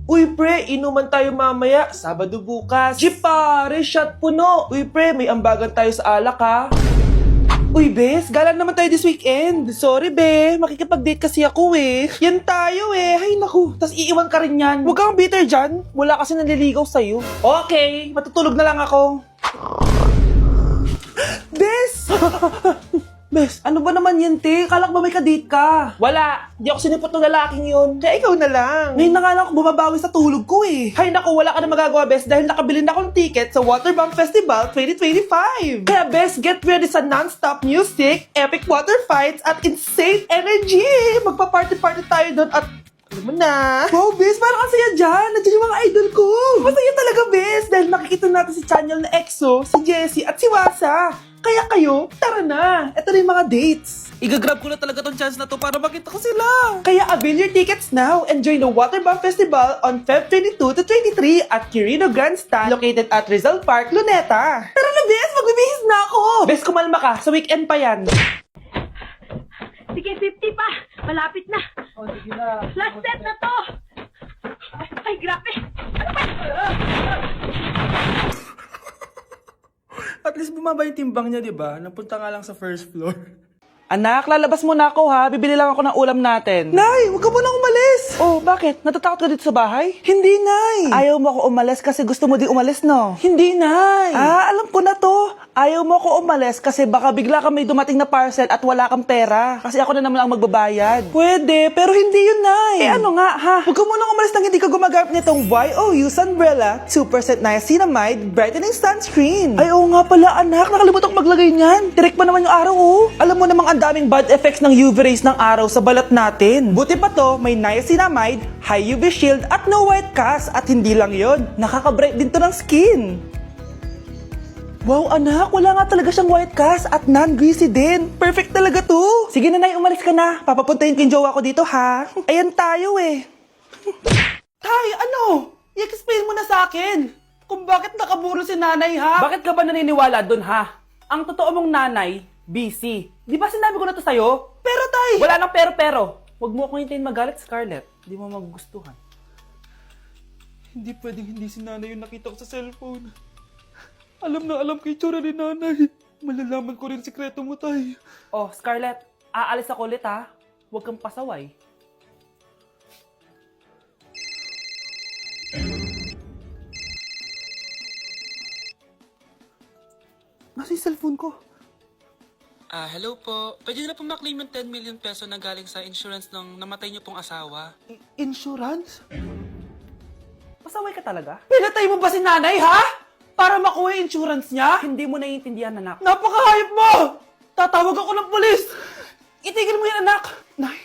Uy pre, inuman tayo mamaya, Sabado bukas. Jeep pare, shot puno. Uy pre, may ambagan tayo sa alak ha. Uy bes, gala naman tayo this weekend. Sorry be, makikipag-date kasi ako eh. Yan tayo eh, ay naku. Tas iiwan ka rin yan. Huwag kang bitter dyan, wala kasi nanliligaw sa'yo. Okay, matutulog na lang ako. Bes! Bes, ano ba naman yan, te? Kala ko ba may kadate ka? Wala. Di ako sinipot ng lalaking yun. Kaya ikaw na lang. Ngayon na nga lang ako bumabawi sa tulog ko eh. Hay naku, wala ka na magagawa, Bes, dahil nakabili na ako ng ticket sa Waterbomb Festival 2025. Kaya, Bes, get ready sa non-stop music, epic water fights, at insane energy. Magpa-party-party tayo doon at alam mo na. Wow, Bes, parang ang saya dyan. Nandiyan yung mga idol ko. Masaya talaga, Bes, dahil makikita natin si Channel na EXO, si Jessie, at si Wasa. Kaya kayo, tara na. Ito na yung mga dates. Igagrab ko na talaga tong chance na to para makita ko sila. Kaya avail your tickets now and join the Waterbomb Festival on Feb 22 to 23 at Quirino Grandstand located at Rizal Park, Luneta. Tara na, Bes! Magbibihis na ako! Bes, kumalma ka. Sa weekend pa yan. Sige, 50 pa. Malapit na. Oh, sige na. Last set na to. Ay, grabe. Ano ba? At least bumaba yung timbang niya, di ba? Napunta nga lang sa first floor. Anak, lalabas muna ako ha. Bibili lang ako ng ulam natin. Nay, huwag ka muna umalis. Oh, bakit? Natatakot ka dito sa bahay? Hindi, Nay. Ayaw mo ako umalis kasi gusto mo di umalis, no? Hindi, Nay. Ah, alam ko na to. Ayaw mo ako umalis kasi baka bigla ka may dumating na parcel at wala kang pera. Kasi ako na naman ang magbabayad. Pwede, pero hindi yun, Nay. Eh ano nga, ha? Huwag ka muna umalis nang hindi ka gumagamit nitong YOU Sunbrella 2% Niacinamide Brightening Sunscreen. Ay, oo nga pala, anak. Nakalimutan ko maglagay niyan. Direct pa naman yung araw, oh. Alam mo namang ang daming bad effects ng UV rays ng araw sa balat natin. Buti pa to, may niacinamide, high UV shield, at no white cast. At hindi lang yon, nakaka-bright din to ng skin. Wow, anak, wala nga talaga siyang white cast at non-greasy din. Perfect talaga to. Sige na, Nay, umalis ka na. Papapuntahin ko yung jowa ko dito, ha? Ayan tayo, eh. Tay, ano? I-explain mo na sa akin. Kung bakit nakaburo si nanay, ha? Bakit ka ba naniniwala dun, ha? Ang totoo mong nanay, busy. Di ba sinabi ko na to sa'yo? Pero, Tay! Wala nang pero. Huwag mo akong hintayin magalit, Scarlett. Di mo magugustuhan. Hindi pwedeng hindi si nanay yung nakita ko sa cellphone. Alam na alam ko yung tsura ni nanay. Malalaman ko rin sikreto mo, Tay. Oh, Scarlett, aalis ako ulit, ha? Huwag kang pasaway. Nasa yung cellphone ko? Hello po. Pwede na po maklaim yung 10 million peso na galing sa insurance ng namatay niyo pong asawa. Insurance? Pasaway ka talaga? Pinatay mo ba si nanay, ha? Para makuha yung insurance niya? Hindi mo naiintindihan, anak. Napakahayop mo! Tatawag ako ng polis! Itigil mo yan, anak! Nay,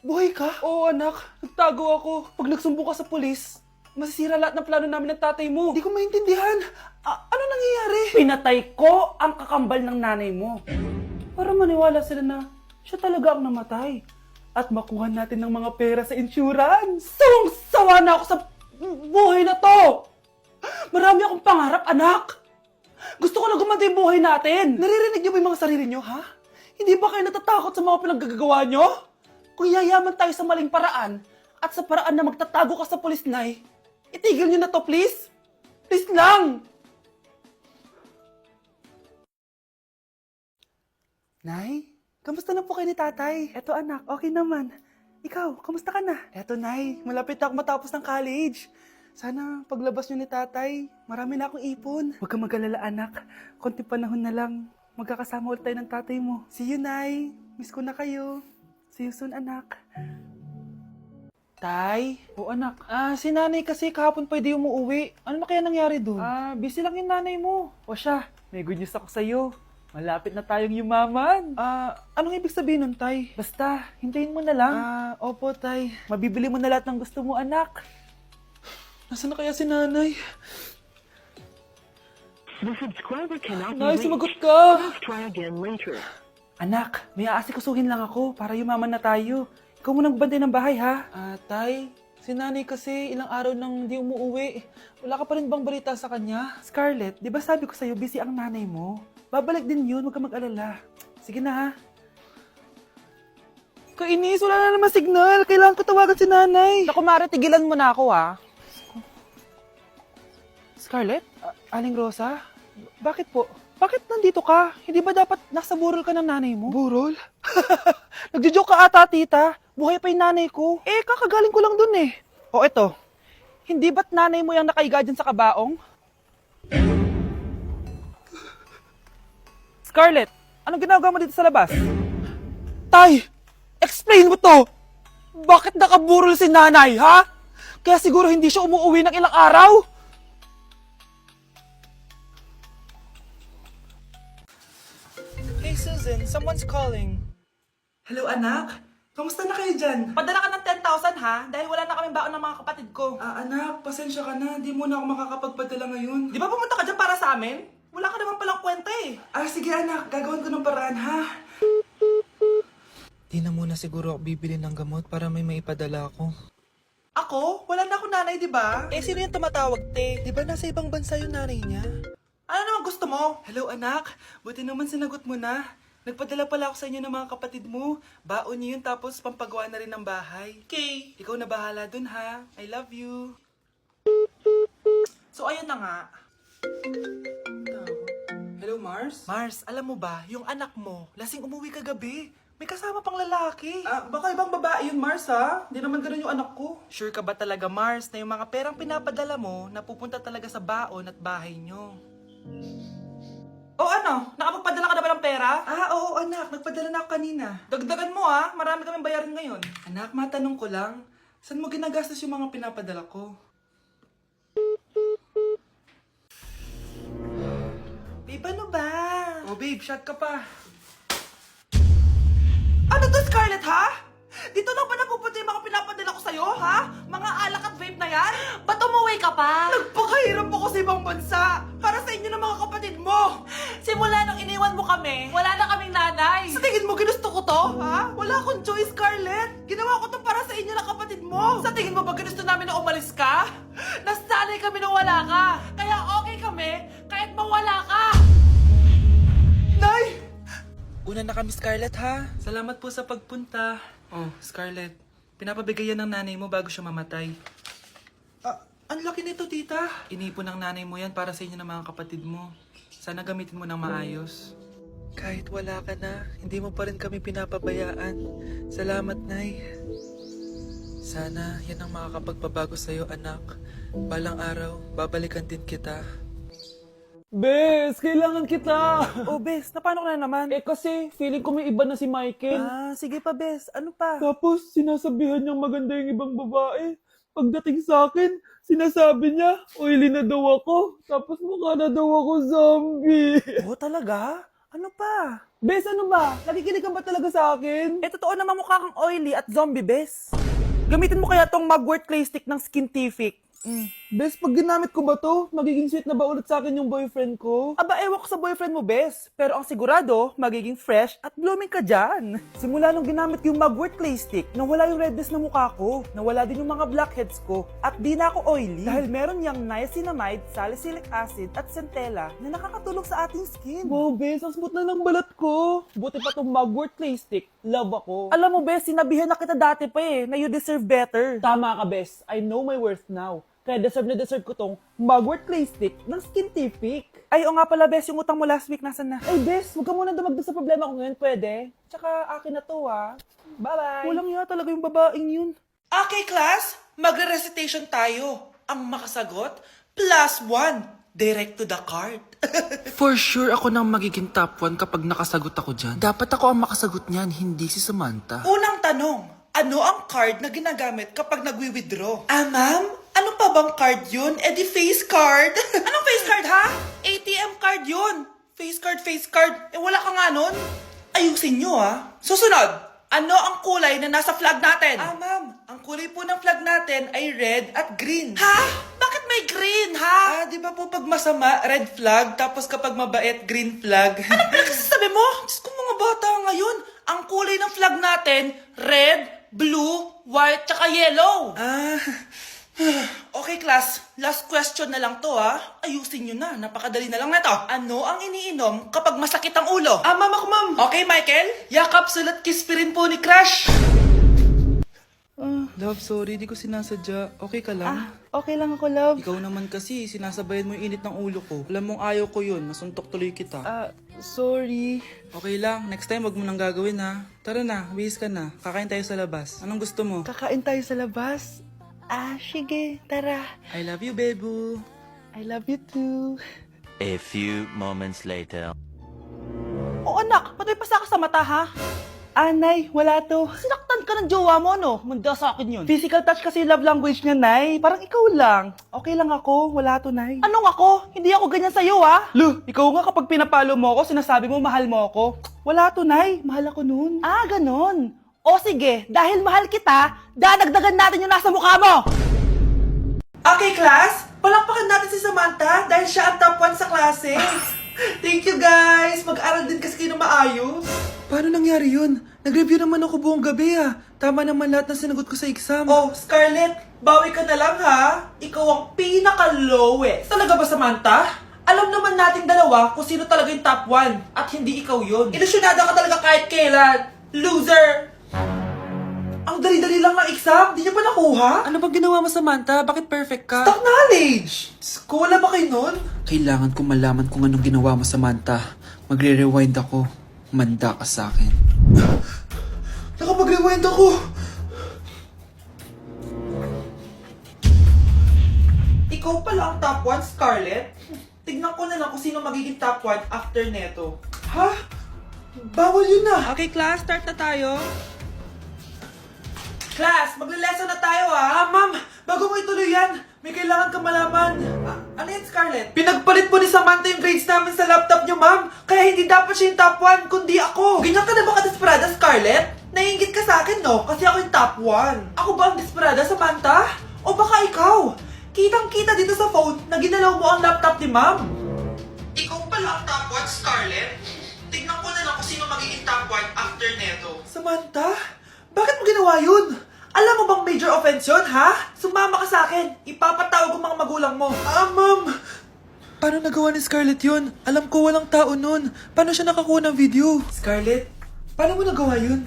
buhay ka? Oo, anak. Nagtago ako. Pag nagsumbong ka sa polis, masisira lahat ng plano namin ng tatay mo. Hindi ko maintindihan. Ano nangyayari? Pinatay ko ang kakambal ng nanay mo. Para maniwala sila na siya talaga ang namatay. At makuha natin ng mga pera sa insurance. Sawang-sawa na ako sa buhay na to! Marami akong pangarap, anak! Gusto ko na gumanda yung buhay natin! Naririnig niyo ba yung mga sarili niyo, ha? Hindi ba kayo natatakot sa mga pinaggagawa niyo? Kung yayaman tayo sa maling paraan at sa paraan na magtatago ka sa pulis, Nay, itigil niyo na to, please! Please lang! Nay, kamusta na po kayo ni tatay? Eto anak, okay naman. Ikaw, kamusta ka na? Eto Nay, malapit na ako matapos ng college. Sana paglabas niyo ni tatay, marami na akong ipon. Huwag kang mag-alala anak, konti panahon na lang. Magkakasama ulit tayo ng tatay mo. See you, Nay. Miss ko na kayo. See you soon, anak. Tay? O anak. Si nanay kasi kahapon pwede umuwi. Ano na kaya nangyari doon? Busy lang yung nanay mo. O siya, may good news ako sa'yo. Malapit na tayong yumaman. Anong ibig sabihin nun, Tay? Basta, hintayin mo na lang. Opo, Tay. Mabibili mo na lahat ng gusto mo, anak. Nasaan na kaya si nanay? The subscriber cannot be Nay, reached. sumagot ka! Please try again later. Anak, may aasikasuhin lang ako para yumaman na tayo. Ikaw munang bantay ng bahay, ha? Tay, si nanay kasi ilang araw nang di umuwi. Wala ka pa rin bang balita sa kanya? Scarlett, di ba sabi ko sa'yo busy ang nanay mo? Babalik din yun, huwag ka mag-alala. Sige na, ha? Kainis, wala na naman signal. Kailangan ko tawagan si nanay. Naku, Mare, tigilan mo na ako, ha? Scarlett? Aling Rosa? Bakit po? Bakit nandito ka? Hindi ba dapat nasa burol ka ng nanay mo? Burol? Nagjo-joke ka ata, tita. Buhay pa yung nanay ko. Eh, kakagaling ko lang dun eh. O eto, hindi ba't nanay mo yung nakaiga dyan sa kabaong? Scarlett, anong ginagawa mo dito sa labas? Tay, explain mo to! Bakit nakaburol si nanay, ha? Kaya siguro hindi siya umuwi ng ilang araw? Hey Susan, someone's calling. Hello anak, kamusta na kayo dyan? Padala ka ng 10,000 ha, dahil wala na kaming baon ng mga kapatid ko. Anak, pasensya ka na, di mo na ako makakapagpadala ngayon. Di ba pumunta ka dyan para sa amin? Wala ka naman palang kwenta eh. Sige anak, gagawin ko ng paraan ha. Di na muna siguro ako bibili ng gamot para may maipadala ako. Ako? Wala na akong nanay, di ba? Eh, sino yung tumatawag, te? Di ba nasa ibang bansa yung nanay niya? Ano naman gusto mo? Hello, anak. Buti naman sinagot mo na. Nagpadala pala ako sa inyo ng mga kapatid mo. Baon niyo yun tapos pampagawa na rin ng bahay. Okay, ikaw na bahala dun ha. I love you. So, ayun na nga. Hello, Mars? Mars, alam mo ba, yung anak mo, lasing umuwi kagabi. May kasama pang lalaki. Baka ibang babae yun, Mars, ha? Hindi naman ganun yung anak ko. Sure ka ba talaga, Mars, na yung mga perang pinapadala mo, napupunta talaga sa baon at bahay nyo? O ano? Nakapagpadala ka na ba ng pera? Oo, anak. Nagpadala na ako kanina. Dagdagan mo, ha? Marami kaming bayarin ngayon. Anak, matanong ko lang, saan mo ginagastos yung mga pinapadala ko? Babe, ano ba? Oh, babe, shot ka pa. Ano to, Scarlett, ha? Dito lang ba napupunta yung mga pinapadala ko sa'yo, ha? Mga alak at vape na yan? Ba't umuwi ka pa? Nagpakahirap ako sa ibang bansa para sa inyo ng mga kapatid mo. Simula nung iniwan mo kami, Wala na kaming nanay. sa tingin mo ginusto ko to, ha? Wala akong choice, Scarlett. Ginawa ko to para sa inyo ng kapatid mo. Sa tingin mo ba ginusto namin na umalis ka? Nasanay kami na wala ka. Kaya okay kami kahit mawala ka. Nay! Una na kami, Scarlett, ha? Salamat po sa pagpunta. Oh, Scarlett, pinapabigay yan ng nanay mo bago siya mamatay. Ang laki nito, tita. Inipon ng nanay mo yan para sa inyo ng mga kapatid mo. Sana gamitin mo ng maayos. Kahit wala ka na, hindi mo pa rin kami pinapabayaan. Salamat, Nay. Sana yan ang makakapagpabago sa'yo, anak. Balang araw, babalikan din kita. Bes, kailangan kita! Oh, Bes, paano ka na naman? Eh kasi, feeling ko may iba na si Michael. Sige pa, Bes. Ano pa? Tapos, sinasabihan niyang maganda yung ibang babae. Pagdating sa akin, sinasabi niya, oily na daw ako. Tapos mukha na daw ako zombie. Oh, talaga? Ano pa? Bes, ano ba? Nakikinig ka ba talaga sa akin? Eh, totoo naman mukha kang oily at zombie, Bes. Gamitin mo kaya tong Mugwort Clay Stick ng Skintific. Bes, pag ginamit ko ba to, magiging sweet na ba ulit sa akin yung boyfriend ko? Aba, ewan ko sa boyfriend mo, Bes. Pero ang sigurado, magiging fresh at blooming ka dyan. Simula nung ginamit yung Mugwort Clay Stick, nawala yung redness na mukha ko. Nawala din yung mga blackheads ko. At di na ako oily. Dahil meron niyang niacinamide, salicylic acid, at centella na nakakatulong sa ating skin. Wow, Bes, ang smooth na ng balat ko. Buti pa tong Mugwort Clay Stick. Love ako. Alam mo, Bes, sinabihan na kita dati pa na you deserve better. Tama ka, Bes. I know my worth now. Kaya deserve na deserve ko tong Mugwort Clay Stick ng Skintific. Ay, o nga pala, Bes, yung utang mo last week, nasan na? Ay, Bes, huwag ka muna dumagdag sa problema ko ngayon, pwede? Tsaka akin na to, ha? Bye-bye! Walang iya talaga yung babaeng yun. Okay, class, magre-recitation tayo. Ang makasagot, +1. Direct to the card. For sure ako nang magiging top 1 kapag nakasagot ako dyan. Dapat ako ang makasagot niyan, hindi si Samantha. Unang tanong, ano ang card na ginagamit kapag nagwi-withdraw? Ma'am? Ano pa bang card yun? Di face card. Anong face card, ha? ATM card yun. Face card. Wala ka nga nun. Ayusin nyo, ha? Susunod, ano ang kulay na nasa flag natin? Ma'am, ang kulay po ng flag natin ay red at green. Ha? Bakit may green, ha? Di ba po pag masama, red flag, tapos kapag mabait, green flag? Anong pinagsasabi mo? Diyos ko, mga bata ngayon. Ang kulay ng flag natin, red, blue, white, tsaka yellow. Okay, class. Last question na lang to, ha? Ayusin nyo na. Napakadali na lang na to. Ano ang iniinom kapag masakit ang ulo? Ma'am ako, ma'am. Okay, Michael? Yakap, sulat, kiss pa rin po ni Crush. Love, sorry, di ko sinasadya. Okay ka lang? Okay lang ako, love. Ikaw naman kasi, sinasabayan mo yung init ng ulo ko. Alam mong ayaw ko yun, masuntok tuloy kita. Sorry. Okay lang, next time wag mo nang gagawin ha. Tara na, bihis ka na. Kakain tayo sa labas. Anong gusto mo? Kakain tayo sa labas. Sige, tara. I love you, Bebu. I love you too. A few moments later. Oo, anak. Ba't may pasa ka sa mata, ha? Nay, wala to. Sinaktan ka ng jowa mo, no? Manda sa akin yun. Physical touch kasi love language niya, Nay. Parang ikaw lang. Okay lang ako. Wala to, Nay. Anong ako? Hindi ako ganyan sa'yo, ha? Lu, ikaw nga kapag pinapalo mo ako, sinasabi mo mahal mo ako. Wala to, Nay. Mahal ako nun. Ganon. O sige, dahil mahal kita, dadagdagan natin yung nasa mukha mo. Okay, class. Palakpakan natin si Samantha dahil siya ang top 1 sa klase. Thank you, guys. Mag-aral din kasi kayo na maayos. Paano nangyari yun? Nag-review naman ako buong gabi ah. Tama naman lahat ng sinagot ko sa exam. Oh, Scarlett, bawi ka na lang ha. Ikaw ang pinaka-lowest. Talaga ba, Samantha? Alam naman nating dalawa kung sino talaga yung top 1 at hindi ikaw yun. Ilusyonada ka talaga kahit kailan. Loser! Ang dali-dali lang ng exam, di niyo pa nakuha? Ano bang ginawa mo, Samantha? Bakit perfect ka? Stock knowledge! Wala ba kayo nun? Kailangan ko malaman kung anong ginawa mo, Samantha. Magre-rewind ako. Manda ka sa akin. Nakapag-rewind ako! Ikaw pala ang top 1, Scarlett? Tignan ko na lang kung sino magiging top 1 after neto. Ha? Bawal yun na! Okay, class, start na tayo. Class, magle-lesson na tayo ha! Ma'am, bago mo ituloy yan, may kailangan ka malaman. Ano yan, Scarlett? Pinagpalit po ni Samantha yung grades namin sa laptop niyo, ma'am. Kaya hindi dapat siya yung top 1, kundi ako. Ganyan ka na ba ka-desperada, Scarlett? Naiingit ka sa akin, no? Kasi ako yung top 1. Ako ba ang desperada, Samantha? O baka ikaw? Kitang-kita dito sa phone na ginalaw mo ang laptop ni ma'am. Ikaw pala ang top 1, Scarlett? Tignan ko na lang kung sino magiging top 1 after neto. Samantha? Bakit mo ginawa yun? Alam mo bang major offense yun, ha? Sumama ka sa akin. Ipapatawag ang mga magulang mo. Ma'am! Paano nagawa ni Scarlett yun? Alam ko walang tao nun. Paano siya nakakuha ng video? Scarlett, paano mo nagawa yun?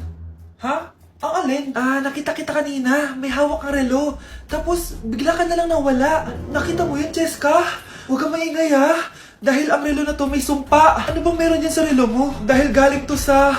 Ha? Ang alin? Nakita kita kanina. May hawak kang relo. Tapos, bigla ka na lang nawala. Nakita mo yun, Cheska? Huwag kang maingay, ha? Dahil ang relo na to may sumpa. Ano bang meron yan sa relo mo? Dahil galing to sa